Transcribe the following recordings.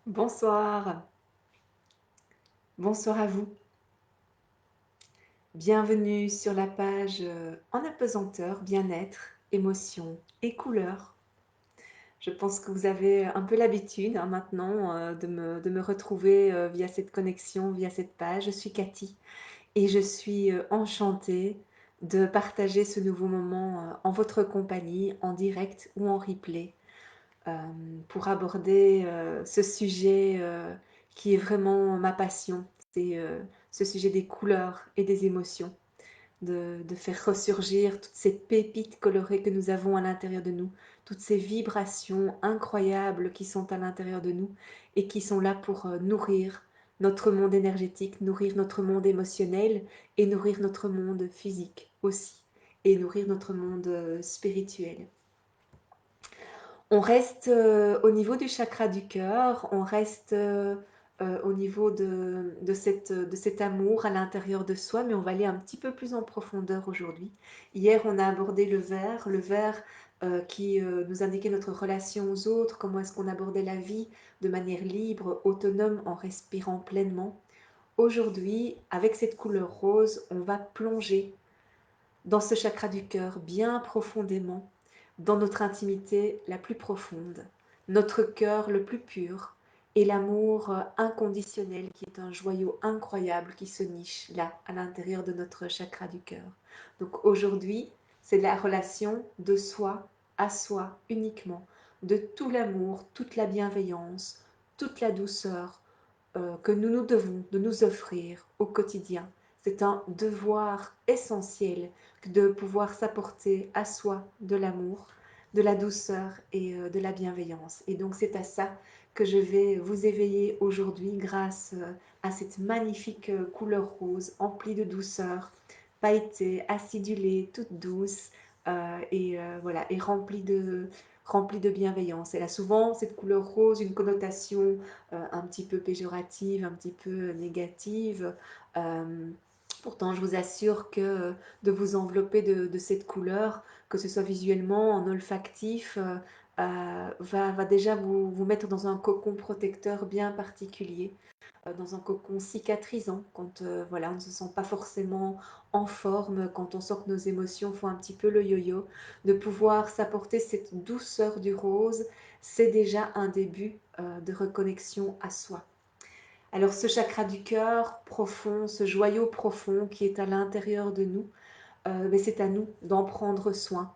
Bonsoir, bonsoir à vous. Bienvenue sur la page en apesanteur, bien-être, émotions et couleurs. Je pense que vous avez un peu l'habitude maintenant de me retrouver via cette connexion, via cette page. Je suis Cathy et je suis enchantée de partager ce nouveau moment en votre compagnie, en direct ou en replay, euh, pour aborder ce sujet qui est vraiment ma passion. C'est ce sujet des couleurs et des émotions, de faire ressurgir toutes ces pépites colorées que nous avons à l'intérieur de nous, toutes ces vibrations incroyables qui sont à l'intérieur de nous et qui sont là pour nourrir notre monde énergétique, nourrir notre monde émotionnel et nourrir notre monde physique aussi, et nourrir notre monde spirituel. On reste au niveau du chakra du cœur, on reste au niveau de cet amour à l'intérieur de soi, mais on va aller un petit peu plus en profondeur aujourd'hui. Hier, on a abordé le verre qui nous indiquait notre relation aux autres, comment est-ce qu'on abordait la vie de manière libre, autonome, en respirant pleinement. Aujourd'hui, avec cette couleur rose, on va plonger dans ce chakra du cœur bien profondément, dans notre intimité la plus profonde, notre cœur le plus pur et l'amour inconditionnel qui est un joyau incroyable qui se niche là à l'intérieur de notre chakra du cœur. Donc aujourd'hui, c'est la relation de soi à soi uniquement, de tout l'amour, toute la bienveillance, toute la douceur que nous nous devons de nous offrir au quotidien. C'est un devoir essentiel de pouvoir s'apporter à soi de l'amour, de la douceur et de la bienveillance. Et donc c'est à ça que je vais vous éveiller aujourd'hui grâce à cette magnifique couleur rose emplie de douceur, pailletée, acidulée, toute douce voilà, et remplie de bienveillance. Elle a souvent cette couleur rose, une connotation un petit peu péjorative, un petit peu négative. Euh, Pourtant, je vous assure que de vous envelopper de cette couleur, que ce soit visuellement, en olfactif, va déjà vous mettre dans un cocon protecteur bien particulier, dans un cocon cicatrisant, quand voilà, on ne se sent pas forcément en forme, quand on sent que nos émotions font un petit peu le yo-yo, de pouvoir s'apporter cette douceur du rose, c'est déjà un début de reconnexion à soi. Alors ce chakra du cœur profond, ce joyau profond qui est à l'intérieur de nous, mais c'est à nous d'en prendre soin.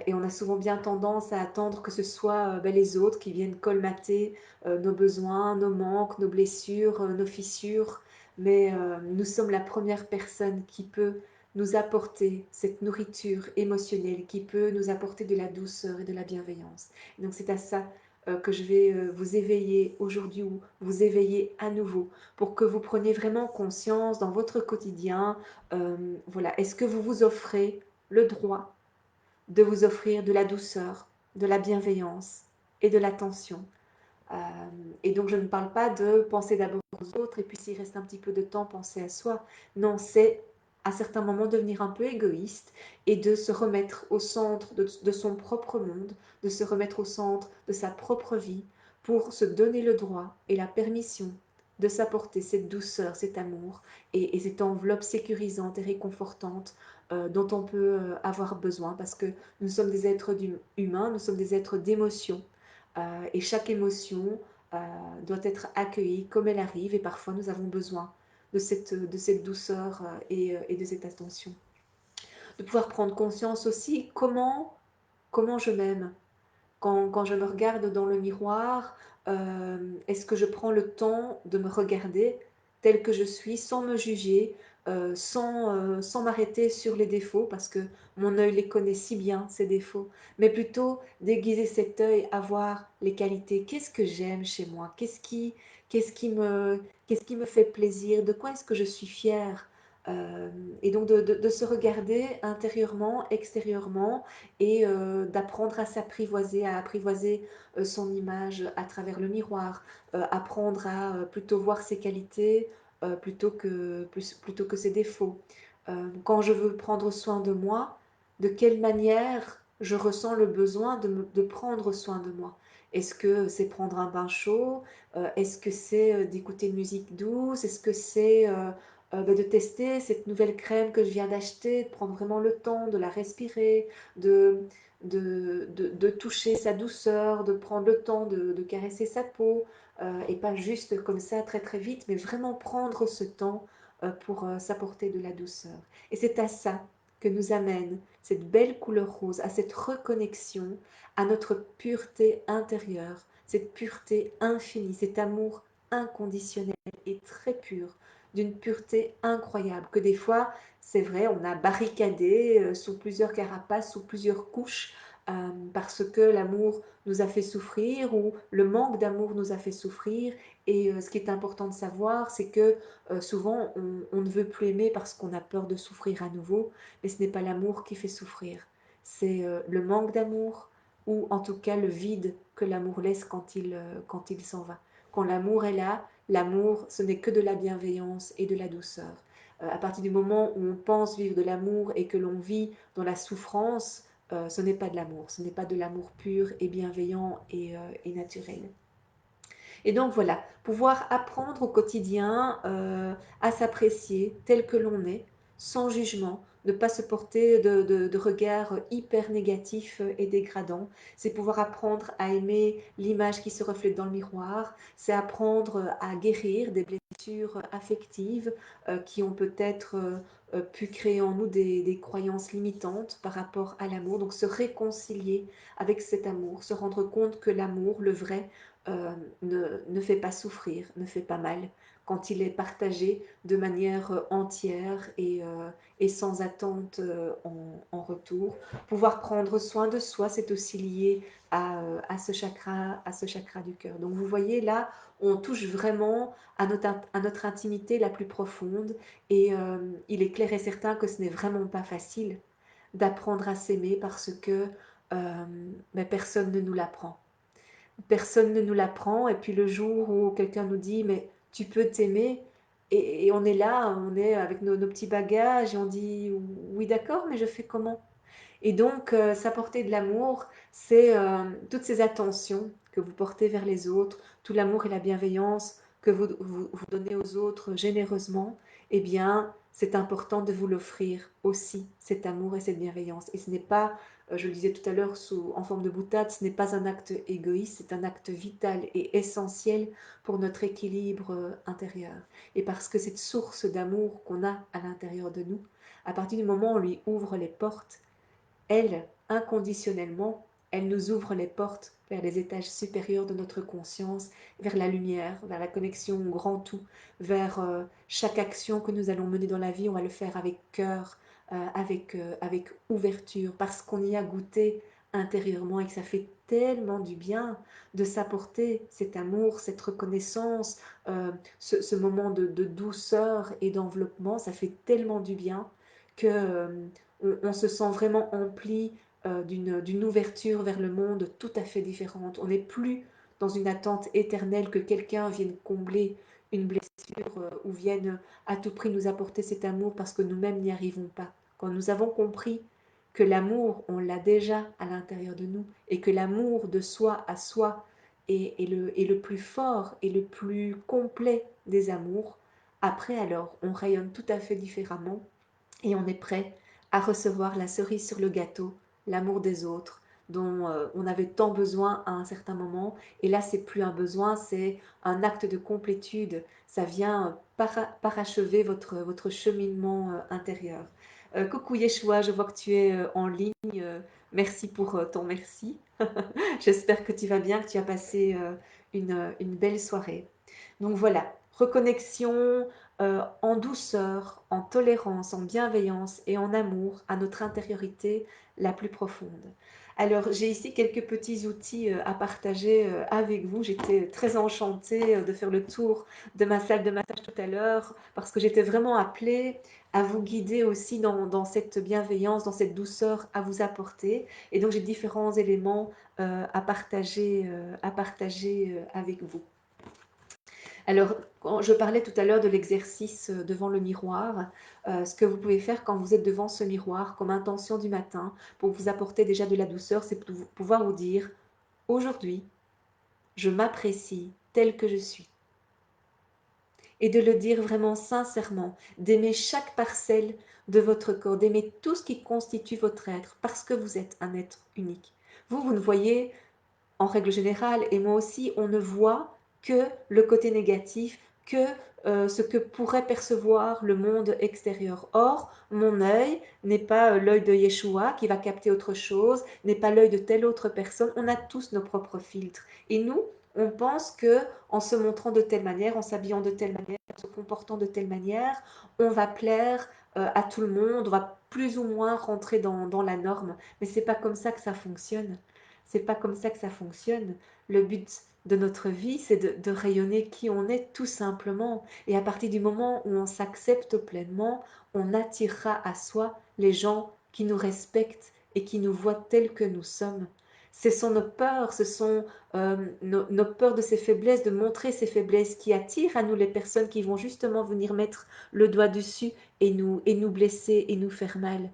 Et on a souvent bien tendance à attendre que ce soit les autres qui viennent colmater nos besoins, nos manques, nos blessures, nos fissures. Mais nous sommes la première personne qui peut nous apporter cette nourriture émotionnelle, qui peut nous apporter de la douceur et de la bienveillance. Et donc c'est à ça que je vais vous éveiller aujourd'hui ou vous éveiller à nouveau pour que vous preniez vraiment conscience dans votre quotidien. Voilà, est-ce que vous vous offrez le droit de vous offrir de la douceur, de la bienveillance et de l'attention? Euh, et donc, je ne parle pas de penser d'abord aux autres et puis s'il reste un petit peu de temps, penser à soi. Non, c'est à certains moments devenir un peu égoïste et de se remettre au centre de son propre monde, de se remettre au centre de sa propre vie pour se donner le droit et la permission de s'apporter cette douceur, cet amour et cette enveloppe sécurisante et réconfortante dont on peut avoir besoin parce que nous sommes des êtres humains, nous sommes des êtres d'émotion et chaque émotion euh, doit être accueillie comme elle arrive et parfois nous avons besoin de cette douceur et de cette attention. De pouvoir prendre conscience aussi comment je m'aime. Quand je me regarde dans le miroir, est-ce que je prends le temps de me regarder telle que je suis sans me juger, sans m'arrêter sur les défauts parce que mon œil les connaît si bien, ces défauts, mais plutôt déguiser cet œil à voir les qualités. Qu'est-ce que j'aime chez moi? Qu'est-ce qui me, qu'est-ce qui me fait plaisir? De quoi est-ce que je suis fière? Euh, et donc de se regarder intérieurement, extérieurement, et d'apprendre à s'apprivoiser, à apprivoiser son image à travers le miroir, apprendre à plutôt voir ses qualités plutôt que ses défauts. Quand je veux prendre soin de moi, de quelle manière je ressens le besoin de prendre soin de moi. Est-ce que c'est prendre un bain chaud? Est-ce que c'est, d'écouter une musique douce? Est-ce que c'est, de tester cette nouvelle crème que je viens d'acheter, de prendre vraiment le temps de la respirer, de de toucher sa douceur, de prendre le temps de caresser sa peau, et pas juste comme ça très, très vite, mais vraiment prendre ce temps, pour, s'apporter de la douceur. Et c'est à ça que nous amène cette belle couleur rose, à cette reconnexion à notre pureté intérieure, cette pureté infinie, cet amour inconditionnel et très pur, d'une pureté incroyable, que des fois, c'est vrai, on a barricadé sous plusieurs carapaces, sous plusieurs couches, parce que l'amour nous a fait souffrir ou le manque d'amour nous a fait souffrir. Et ce qui est important de savoir, c'est que souvent, on ne veut plus aimer parce qu'on a peur de souffrir à nouveau, mais ce n'est pas l'amour qui fait souffrir. C'est le manque d'amour ou en tout cas le vide que l'amour laisse quand il s'en va. Quand l'amour est là, l'amour, ce n'est que de la bienveillance et de la douceur. À partir du moment où on pense vivre de l'amour et que l'on vit dans la souffrance, ce n'est pas de l'amour, ce n'est pas de l'amour pur et bienveillant et naturel. Et donc voilà, pouvoir apprendre au quotidien à s'apprécier tel que l'on est, sans jugement, ne pas se porter de regards hyper négatifs et dégradants. C'est pouvoir apprendre à aimer l'image qui se reflète dans le miroir, c'est apprendre à guérir des blessures affectives qui ont peut-être pu créer en nous des croyances limitantes par rapport à l'amour. Donc se réconcilier avec cet amour, se rendre compte que l'amour, le vrai, ne fait pas souffrir, ne fait pas mal, quand il est partagé de manière entière et sans attente en retour. Pouvoir prendre soin de soi, c'est aussi lié à ce chakra du cœur. Donc vous voyez là, on touche vraiment à notre intimité la plus profonde et il est clair et certain que ce n'est vraiment pas facile d'apprendre à s'aimer parce que mais personne ne nous l'apprend. Personne ne nous l'apprend. Et puis le jour où quelqu'un nous dit, mais tu peux t'aimer, et on est là, on est avec nos petits bagages, et on dit, oui d'accord, mais je fais comment? Et donc, s'apporter de l'amour, c'est toutes ces attentions que vous portez vers les autres, tout l'amour et la bienveillance que vous donnez aux autres généreusement, eh bien, c'est important de vous l'offrir aussi, cet amour et cette bienveillance. Et ce n'est pas, je le disais tout à l'heure en forme de boutade, ce n'est pas un acte égoïste, c'est un acte vital et essentiel pour notre équilibre intérieur. Et parce que cette source d'amour qu'on a à l'intérieur de nous, à partir du moment où on lui ouvre les portes, elle, inconditionnellement, elle nous ouvre les portes vers les étages supérieurs de notre conscience, vers la lumière, vers la connexion au grand tout, vers chaque action que nous allons mener dans la vie, on va le faire avec cœur, avec ouverture, parce qu'on y a goûté intérieurement et que ça fait tellement du bien de s'apporter cet amour, cette reconnaissance, ce moment de douceur et d'enveloppement, ça fait tellement du bien que on se sent vraiment empli d'une ouverture vers le monde tout à fait différente. On n'est plus dans une attente éternelle que quelqu'un vienne combler une blessure ou vienne à tout prix nous apporter cet amour parce que nous-mêmes n'y arrivons pas. Quand nous avons compris que l'amour, on l'a déjà à l'intérieur de nous et que l'amour de soi à soi est le plus fort et le plus complet des amours, après alors on rayonne tout à fait différemment et on est prêt à recevoir la cerise sur le gâteau, l'amour des autres dont on avait tant besoin à un certain moment. Et là, c'est plus un besoin, c'est un acte de complétude. Ça vient parachever votre cheminement intérieur. Coucou Yeshua, je vois que tu es en ligne. Merci pour ton merci. J'espère que tu vas bien, que tu as passé une belle soirée. Donc voilà, reconnexion en douceur, en tolérance, en bienveillance et en amour à notre intériorité la plus profonde. Alors, j'ai ici quelques petits outils à partager avec vous. J'étais très enchantée de faire le tour de ma salle de massage tout à l'heure parce que j'étais vraiment appelée à vous guider aussi dans cette bienveillance, dans cette douceur à vous apporter. Et donc, j'ai différents éléments à partager avec vous. Alors, quand je parlais tout à l'heure de l'exercice devant le miroir, ce que vous pouvez faire quand vous êtes devant ce miroir comme intention du matin pour vous apporter déjà de la douceur, c'est pouvoir vous dire aujourd'hui, je m'apprécie tel que je suis. Et de le dire vraiment sincèrement, d'aimer chaque parcelle de votre corps, d'aimer tout ce qui constitue votre être, parce que vous êtes un être unique. Vous ne voyez, en règle générale, et moi aussi, on ne voit que le côté négatif, que ce que pourrait percevoir le monde extérieur. Or, mon œil n'est pas l'œil de Yeshua qui va capter autre chose, n'est pas l'œil de telle autre personne. On a tous nos propres filtres. Et nous, on pense que en se montrant de telle manière, en s'habillant de telle manière, en se comportant de telle manière, on va plaire à tout le monde, on va plus ou moins rentrer dans la norme. Mais c'est pas comme ça que ça fonctionne. C'est pas comme ça que ça fonctionne. Le but de notre vie, c'est de rayonner qui on est tout simplement. Et à partir du moment où on s'accepte pleinement, on attirera à soi les gens qui nous respectent et qui nous voient tels que nous sommes. Ce sont nos peurs, ce sont nos peurs de ces faiblesses, de montrer ces faiblesses qui attirent à nous les personnes qui vont justement venir mettre le doigt dessus et nous blesser et nous faire mal.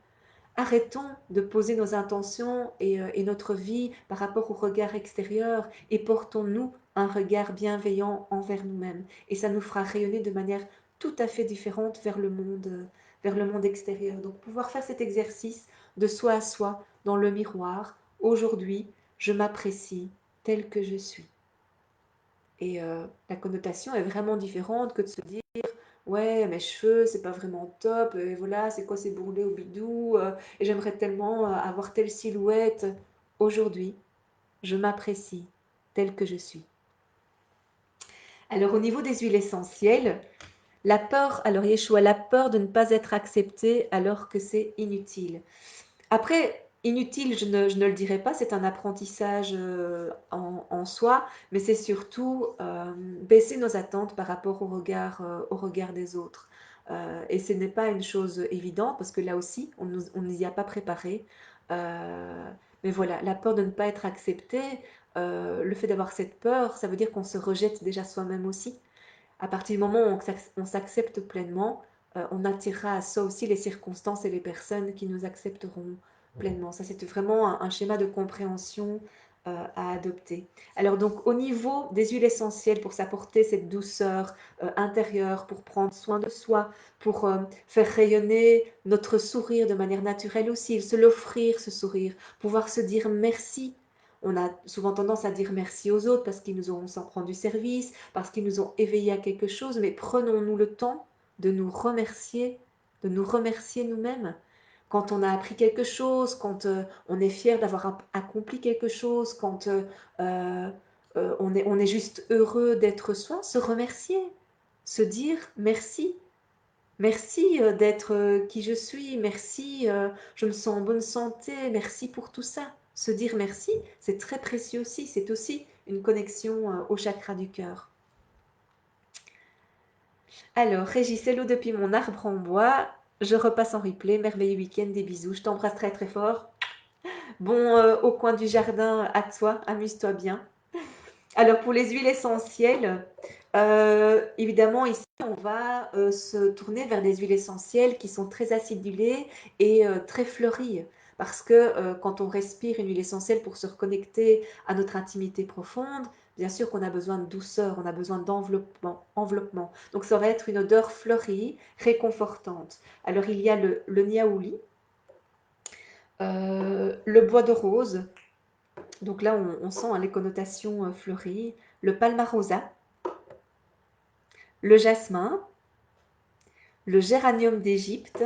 Arrêtons de poser nos intentions et notre vie par rapport au regard extérieur et portons-nous un regard bienveillant envers nous-mêmes. Et ça nous fera rayonner de manière tout à fait différente vers le monde extérieur. Donc pouvoir faire cet exercice de soi à soi dans le miroir. Aujourd'hui, je m'apprécie tel que je suis. Et la connotation est vraiment différente que de se dire ouais, mes cheveux, c'est pas vraiment top, et voilà, c'est quoi ces bourrelets au bidou, et j'aimerais tellement avoir telle silhouette. Aujourd'hui, je m'apprécie telle que je suis. Alors, au niveau des huiles essentielles, la peur, alors Yeshua, la peur de ne pas être accepté alors que c'est inutile. Après, inutile, je ne le dirais pas, c'est un apprentissage en soi, mais c'est surtout baisser nos attentes par rapport au regard des autres. Et ce n'est pas une chose évidente, parce que là aussi, on n'y a pas préparé. Euh, mais voilà, la peur de ne pas être accepté, le fait d'avoir cette peur, ça veut dire qu'on se rejette déjà soi-même aussi. À partir du moment où on s'accepte pleinement, on attirera à soi aussi les circonstances et les personnes qui nous accepteront pleinement. Ça, c'est vraiment un schéma de compréhension à adopter. Alors donc, au niveau des huiles essentielles, pour s'apporter cette douceur intérieure, pour prendre soin de soi, pour faire rayonner notre sourire de manière naturelle aussi, se l'offrir, ce sourire, pouvoir se dire merci. On a souvent tendance à dire merci aux autres parce qu'ils nous ont rendu service, parce qu'ils nous ont éveillés à quelque chose, mais prenons-nous le temps de nous remercier nous-mêmes. Quand on a appris quelque chose, quand on est fier d'avoir accompli quelque chose, quand euh, on est juste heureux d'être soi, se remercier, se dire merci. Merci d'être qui je suis, merci, je me sens en bonne santé, merci pour tout ça. Se dire merci, c'est très précieux aussi, c'est aussi une connexion au chakra du cœur. Alors, Régis, hello depuis mon arbre en bois. Je repasse en replay. Merveilleux week-end, des bisous. Je t'embrasse très très fort. Bon, au coin du jardin, à toi, amuse-toi bien. Alors, pour les huiles essentielles, évidemment, ici, on va se tourner vers des huiles essentielles qui sont très acidulées et très fleuries. Parce que quand on respire une huile essentielle pour se reconnecter à notre intimité profonde, bien sûr qu'on a besoin de douceur, on a besoin d'enveloppement. Enveloppement. Donc, ça va être une odeur fleurie, réconfortante. Alors, il y a le niaouli, le bois de rose. Donc là, on sent les connotations fleuries. Le palmarosa, le jasmin, le géranium d'Égypte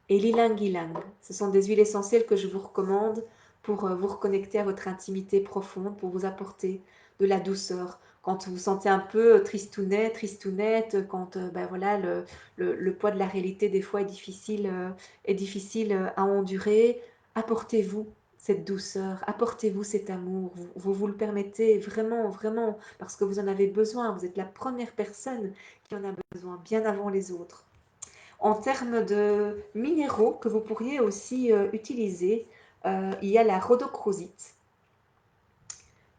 et l'ilang-ilang. Ce sont des huiles essentielles que je vous recommande pour vous reconnecter à votre intimité profonde, pour vous apporter de la douceur. Quand vous vous sentez un peu tristounet, tristounette, quand ben voilà, le poids de la réalité des fois est difficile à endurer, apportez-vous cette douceur, apportez-vous cet amour. Vous le permettez vraiment, vraiment, parce que vous en avez besoin. Vous êtes la première personne qui en a besoin, bien avant les autres. En termes de minéraux que vous pourriez aussi utiliser, il y a la rhodochrosite.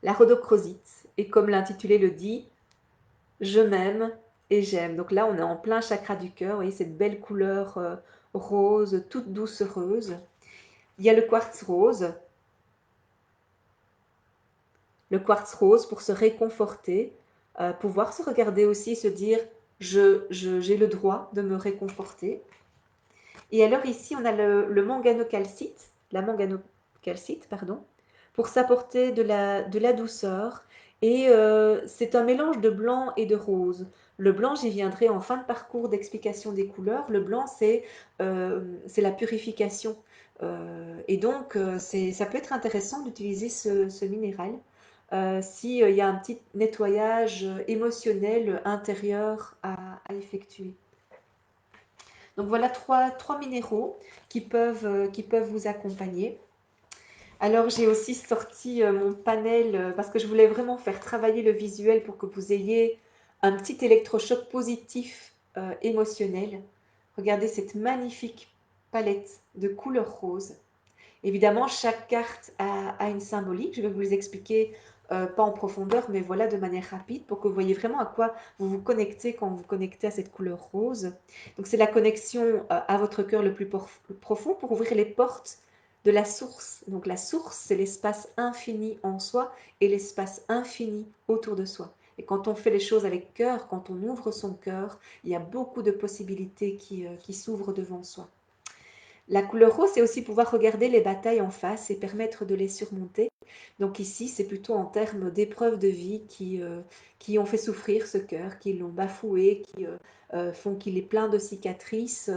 La rhodochrosite, et comme l'intitulé le dit, je m'aime et j'aime. Donc là, on est en plein chakra du cœur. Vous voyez cette belle couleur rose, toute doucereuse. Il y a le quartz rose, le quartz rose pour se réconforter, pouvoir se regarder aussi, se dire j'ai le droit de me réconforter. Et alors ici, on a le manganocalcite, la manganocalcite, pardon, pour s'apporter de la douceur. Et c'est un mélange de blanc et de rose. Le blanc, j'y viendrai en fin de parcours d'explication des couleurs. Le blanc, c'est la purification. Et donc, ça peut être intéressant d'utiliser ce minéral s'il y a un petit nettoyage émotionnel intérieur à effectuer. Donc voilà trois minéraux qui peuvent vous accompagner. Alors j'ai aussi sorti mon panel parce que je voulais vraiment faire travailler le visuel pour que vous ayez un petit électrochoc positif émotionnel. Regardez cette magnifique palette de couleurs roses. Évidemment, chaque carte a une symbolique. Je vais vous les expliquer, pas en profondeur, mais voilà, de manière rapide, pour que vous voyez vraiment à quoi vous vous connectez quand vous vous connectez à cette couleur rose. Donc, c'est la connexion à votre cœur le plus profond pour ouvrir les portes de la source. Donc, la source, c'est l'espace infini en soi et l'espace infini autour de soi. Et quand on fait les choses avec cœur, quand on ouvre son cœur, il y a beaucoup de possibilités qui s'ouvrent devant soi. La couleur rose, c'est aussi pouvoir regarder les batailles en face et permettre de les surmonter. Donc ici, c'est plutôt en termes d'épreuves de vie qui ont fait souffrir ce cœur, qui l'ont bafoué, qui font qu'il est plein de cicatrices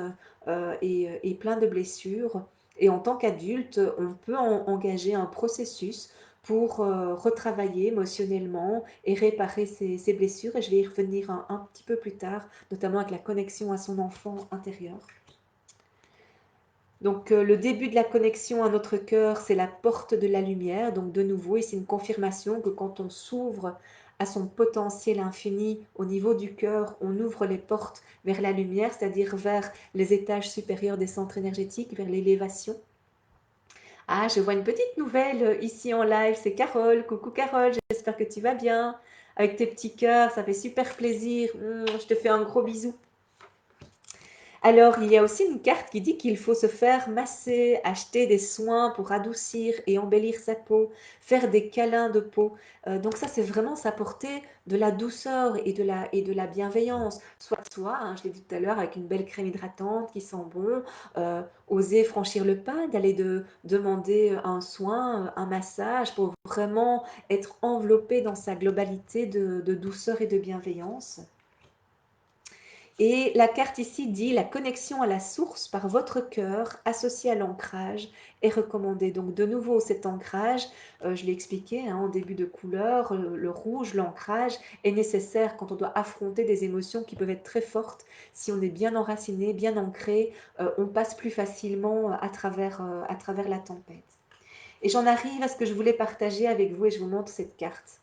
et plein de blessures. Et en tant qu'adulte, on peut engager un processus pour retravailler émotionnellement et réparer ces blessures. Et je vais y revenir un petit peu plus tard, notamment avec la connexion à son enfant intérieur. Donc le début de la connexion à notre cœur, c'est la porte de la lumière. Donc de nouveau, c'est une confirmation que quand on s'ouvre à son potentiel infini au niveau du cœur, on ouvre les portes vers la lumière, c'est-à-dire vers les étages supérieurs des centres énergétiques, vers l'élévation. Ah, je vois une petite nouvelle ici en live, c'est Carole. Coucou Carole, j'espère que tu vas bien. Avec tes petits cœurs, ça fait super plaisir. Je te fais un gros bisou. Alors, il y a aussi une carte qui dit qu'il faut se faire masser, acheter des soins pour adoucir et embellir sa peau, faire des câlins de peau. Donc ça, c'est vraiment s'apporter de la douceur et de la bienveillance. Soit de soi, hein, je l'ai dit tout à l'heure, avec une belle crème hydratante qui sent bon, oser franchir le pas, d'aller demander un soin, un massage pour vraiment être enveloppé dans sa globalité de douceur et de bienveillance. Et la carte ici dit la connexion à la source par votre cœur associée à l'ancrage est recommandée. Donc de nouveau cet ancrage, je l'ai expliqué en début de couleur, le rouge, l'ancrage est nécessaire quand on doit affronter des émotions qui peuvent être très fortes. Si on est bien enraciné, bien ancré, on passe plus facilement à travers la tempête. Et j'en arrive à ce que je voulais partager avec vous et je vous montre cette carte.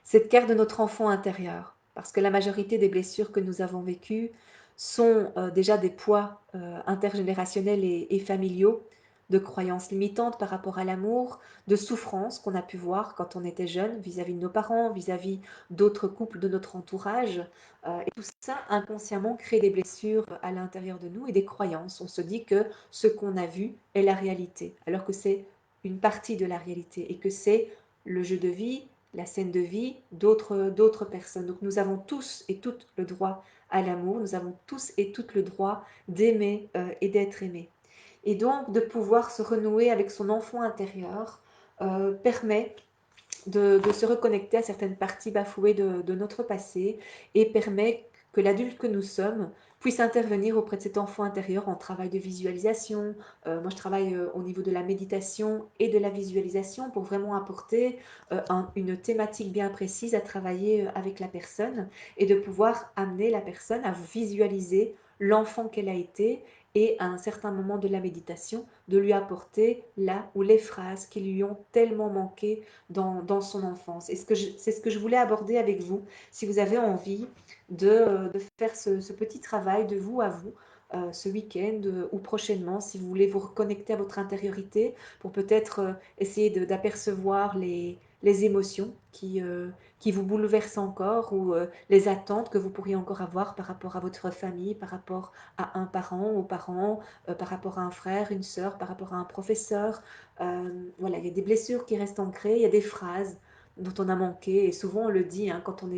Cette carte de notre enfant intérieur. Parce que la majorité des blessures que nous avons vécues sont déjà des poids intergénérationnels et familiaux, de croyances limitantes par rapport à l'amour, de souffrances qu'on a pu voir quand on était jeune vis-à-vis de nos parents, vis-à-vis d'autres couples de notre entourage. Et tout ça, inconsciemment, crée des blessures à l'intérieur de nous et des croyances. On se dit que ce qu'on a vu est la réalité, alors que c'est une partie de la réalité et que c'est le jeu de vie, la scène de vie d'autres personnes. Donc nous avons tous et toutes le droit à l'amour, nous avons tous et toutes le droit d'aimer et d'être aimés. Et donc de pouvoir se renouer avec son enfant intérieur permet de se reconnecter à certaines parties bafouées de notre passé et permet que l'adulte que nous sommes puisse intervenir auprès de cet enfant intérieur en travail de visualisation. Moi, je travaille au niveau de la méditation et de la visualisation pour vraiment apporter une thématique bien précise à travailler avec la personne et de pouvoir amener la personne à visualiser l'enfant qu'elle a été et à un certain moment de la méditation, de lui apporter là ou les phrases qui lui ont tellement manqué dans son enfance. Et c'est ce que je voulais aborder avec vous. Si vous avez envie de faire ce petit travail de vous à vous, ce week-end ou prochainement, si vous voulez vous reconnecter à votre intériorité pour peut-être essayer d'apercevoir les émotions qui vous bouleversent encore ou les attentes que vous pourriez encore avoir par rapport à votre famille, par rapport à un parent, aux parents, par rapport à un frère, une sœur, par rapport à un professeur. Voilà, il y a des blessures qui restent ancrées, il y a des phrases dont on a manqué et souvent on le dit hein, quand on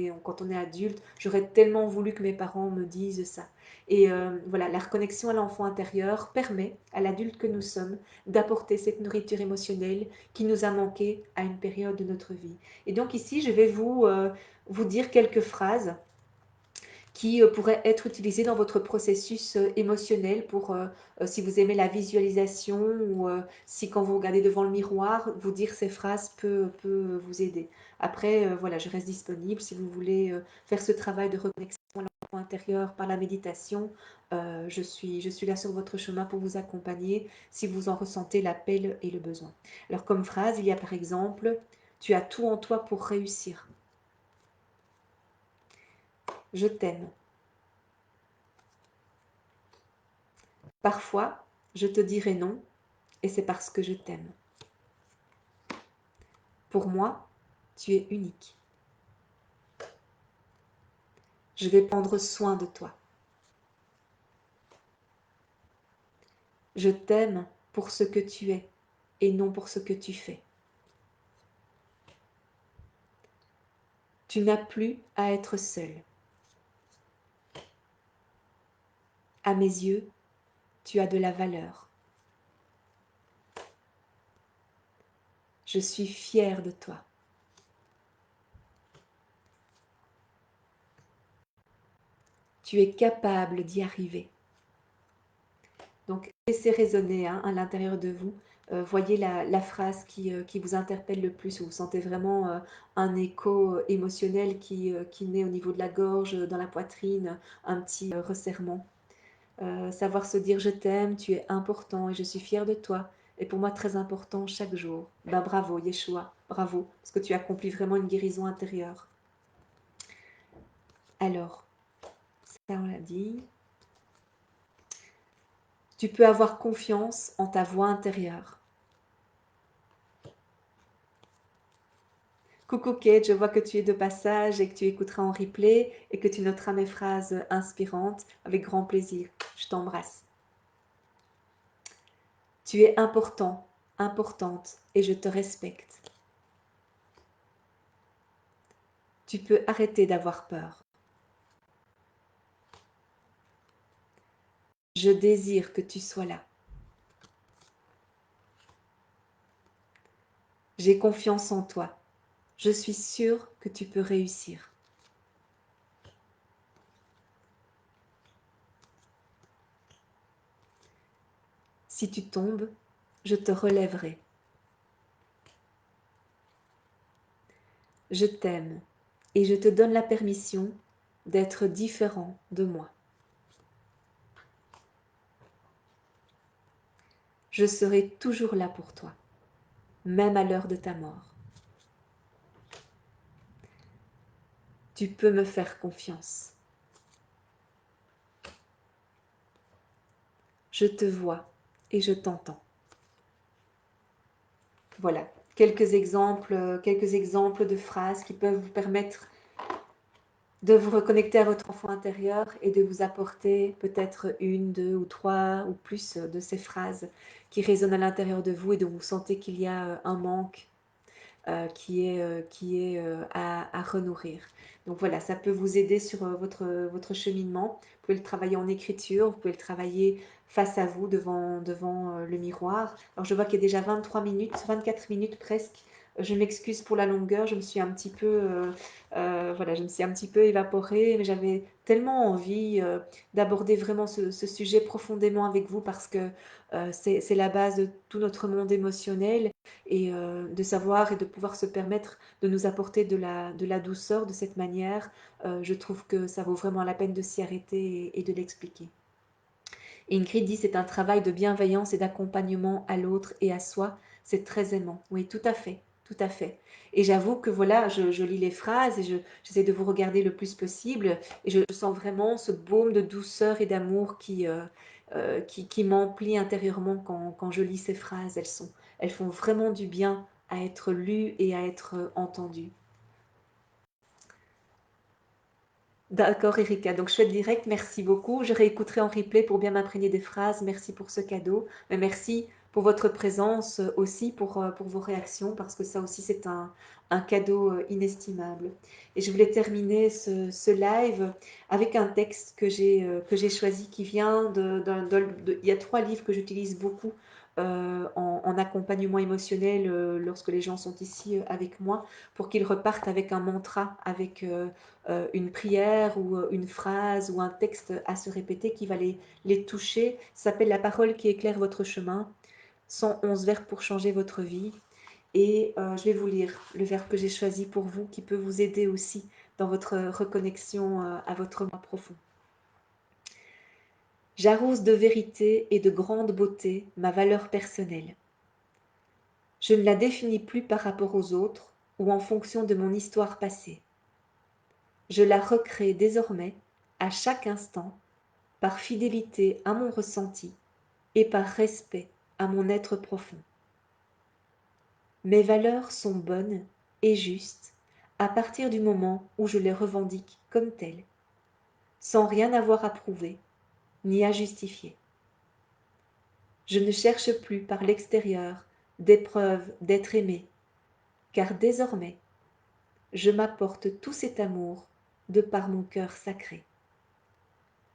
est adulte, j'aurais tellement voulu que mes parents me disent ça. Et voilà, la reconnexion à l'enfant intérieur permet à l'adulte que nous sommes d'apporter cette nourriture émotionnelle qui nous a manqué à une période de notre vie. Et donc ici, je vais vous dire quelques phrases qui pourraient être utilisées dans votre processus émotionnel pour, si vous aimez la visualisation ou si quand vous regardez devant le miroir, vous dire ces phrases peut vous aider. Après, voilà, je reste disponible si vous voulez faire ce travail de reconnexion à l'enfant intérieur par la méditation. Je suis là sur votre chemin pour vous accompagner si vous en ressentez l'appel et le besoin. Alors comme phrase, il y a par exemple, tu as tout en toi pour réussir. Je t'aime. Parfois, je te dirai non, et c'est parce que je t'aime. Pour moi, tu es unique. Je vais prendre soin de toi. Je t'aime pour ce que tu es et non pour ce que tu fais. Tu n'as plus à être seul. À mes yeux, tu as de la valeur. Je suis fière de toi. Tu es capable d'y arriver. Donc, laissez résonner hein, à l'intérieur de vous. Voyez la phrase qui vous interpelle le plus, où vous sentez vraiment un écho émotionnel qui naît au niveau de la gorge, dans la poitrine, un petit resserrement. Savoir se dire je t'aime, tu es important et je suis fière de toi. Et pour moi, très important chaque jour. Ben, bravo, Yeshua, bravo, parce que tu accomplis vraiment une guérison intérieure. Alors, ça on l'a dit. Tu peux avoir confiance en ta voix intérieure. Coucou Kate, je vois que tu es de passage et que tu écouteras en replay et que tu noteras mes phrases inspirantes avec grand plaisir. Je t'embrasse. Tu es important, importante et je te respecte. Tu peux arrêter d'avoir peur. Je désire que tu sois là. J'ai confiance en toi. Je suis sûre que tu peux réussir. Si tu tombes, je te relèverai. Je t'aime et je te donne la permission d'être différent de moi. Je serai toujours là pour toi, même à l'heure de ta mort. Tu peux me faire confiance. Je te vois et je t'entends. Voilà, quelques exemples de phrases qui peuvent vous permettre de vous reconnecter à votre enfant intérieur et de vous apporter peut-être une, deux ou trois ou plus de ces phrases qui résonnent à l'intérieur de vous et dont vous sentez qu'il y a un manque qui est à renourrir. Donc voilà, ça peut vous aider sur votre cheminement. Vous pouvez le travailler en écriture, vous pouvez le travailler face à vous devant le miroir. Alors je vois qu'il y a déjà 23 minutes, 24 minutes presque. Je m'excuse pour la longueur, je me suis un petit peu, voilà, je me suis un petit peu évaporée, mais j'avais tellement envie d'aborder vraiment ce sujet profondément avec vous parce que c'est la base de tout notre monde émotionnel et de savoir et de pouvoir se permettre de nous apporter de la douceur de cette manière, je trouve que ça vaut vraiment la peine de s'y arrêter et de l'expliquer. Ingrid dit c'est un travail de bienveillance et d'accompagnement à l'autre et à soi, c'est très aimant. Oui, tout à fait, tout à fait. Et j'avoue que voilà, je lis les phrases et j'essaie de vous regarder le plus possible et je sens vraiment ce baume de douceur et d'amour qui m'emplit intérieurement quand je lis ces phrases. Elles font vraiment du bien à être lu et à être entendu. D'accord, Erika. Donc, chouette direct, merci beaucoup. Je réécouterai en replay pour bien m'imprégner des phrases. Merci pour ce cadeau. Mais merci pour votre présence aussi, pour vos réactions, parce que ça aussi, c'est un cadeau inestimable. Et je voulais terminer ce live avec un texte que j'ai choisi qui vient il y a 3 livres que j'utilise beaucoup en accompagnement émotionnel lorsque les gens sont ici avec moi, pour qu'ils repartent avec un mantra, avec une prière ou une phrase ou un texte à se répéter qui va les toucher. Ça s'appelle La parole qui éclaire votre chemin. 111 vers pour changer votre vie. Et je vais vous lire le verbe que j'ai choisi pour vous, qui peut vous aider aussi dans votre reconnexion à votre moi profond. J'arrose de vérité et de grande beauté ma valeur personnelle. Je ne la définis plus par rapport aux autres ou en fonction de mon histoire passée. Je la recrée désormais à chaque instant par fidélité à mon ressenti et par respect à mon être profond. Mes valeurs sont bonnes et justes à partir du moment où je les revendique comme telles, sans rien avoir à prouver ni à justifier. Je ne cherche plus par l'extérieur des preuves d'être aimé, car désormais, je m'apporte tout cet amour de par mon cœur sacré.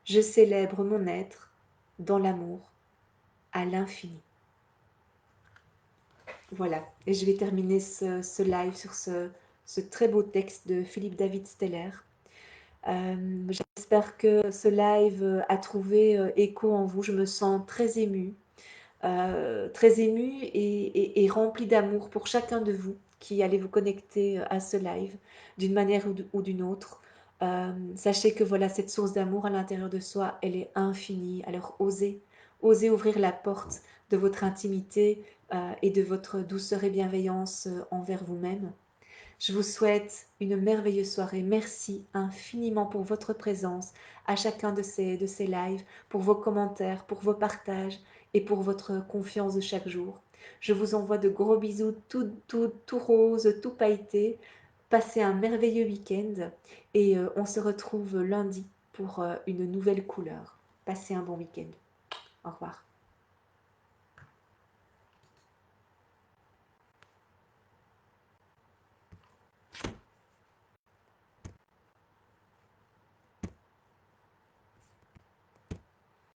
Je célèbre mon être dans l'amour à l'infini. Voilà, et je vais terminer ce live sur ce très beau texte de Philippe David Steller. J'espère que ce live a trouvé écho en vous. Je me sens très émue et remplie d'amour pour chacun de vous qui allez vous connecter à ce live d'une manière ou d'une autre. Sachez que voilà, cette source d'amour à l'intérieur de soi, elle est infinie. Alors osez ouvrir la porte de votre intimité et de votre douceur et bienveillance envers vous-même. Je vous souhaite une merveilleuse soirée. Merci infiniment pour votre présence à chacun de ces lives, pour vos commentaires, pour vos partages et pour votre confiance de chaque jour. Je vous envoie de gros bisous tout rose, tout pailleté. Passez un merveilleux week-end et on se retrouve lundi pour une nouvelle couleur. Passez un bon week-end. Au revoir.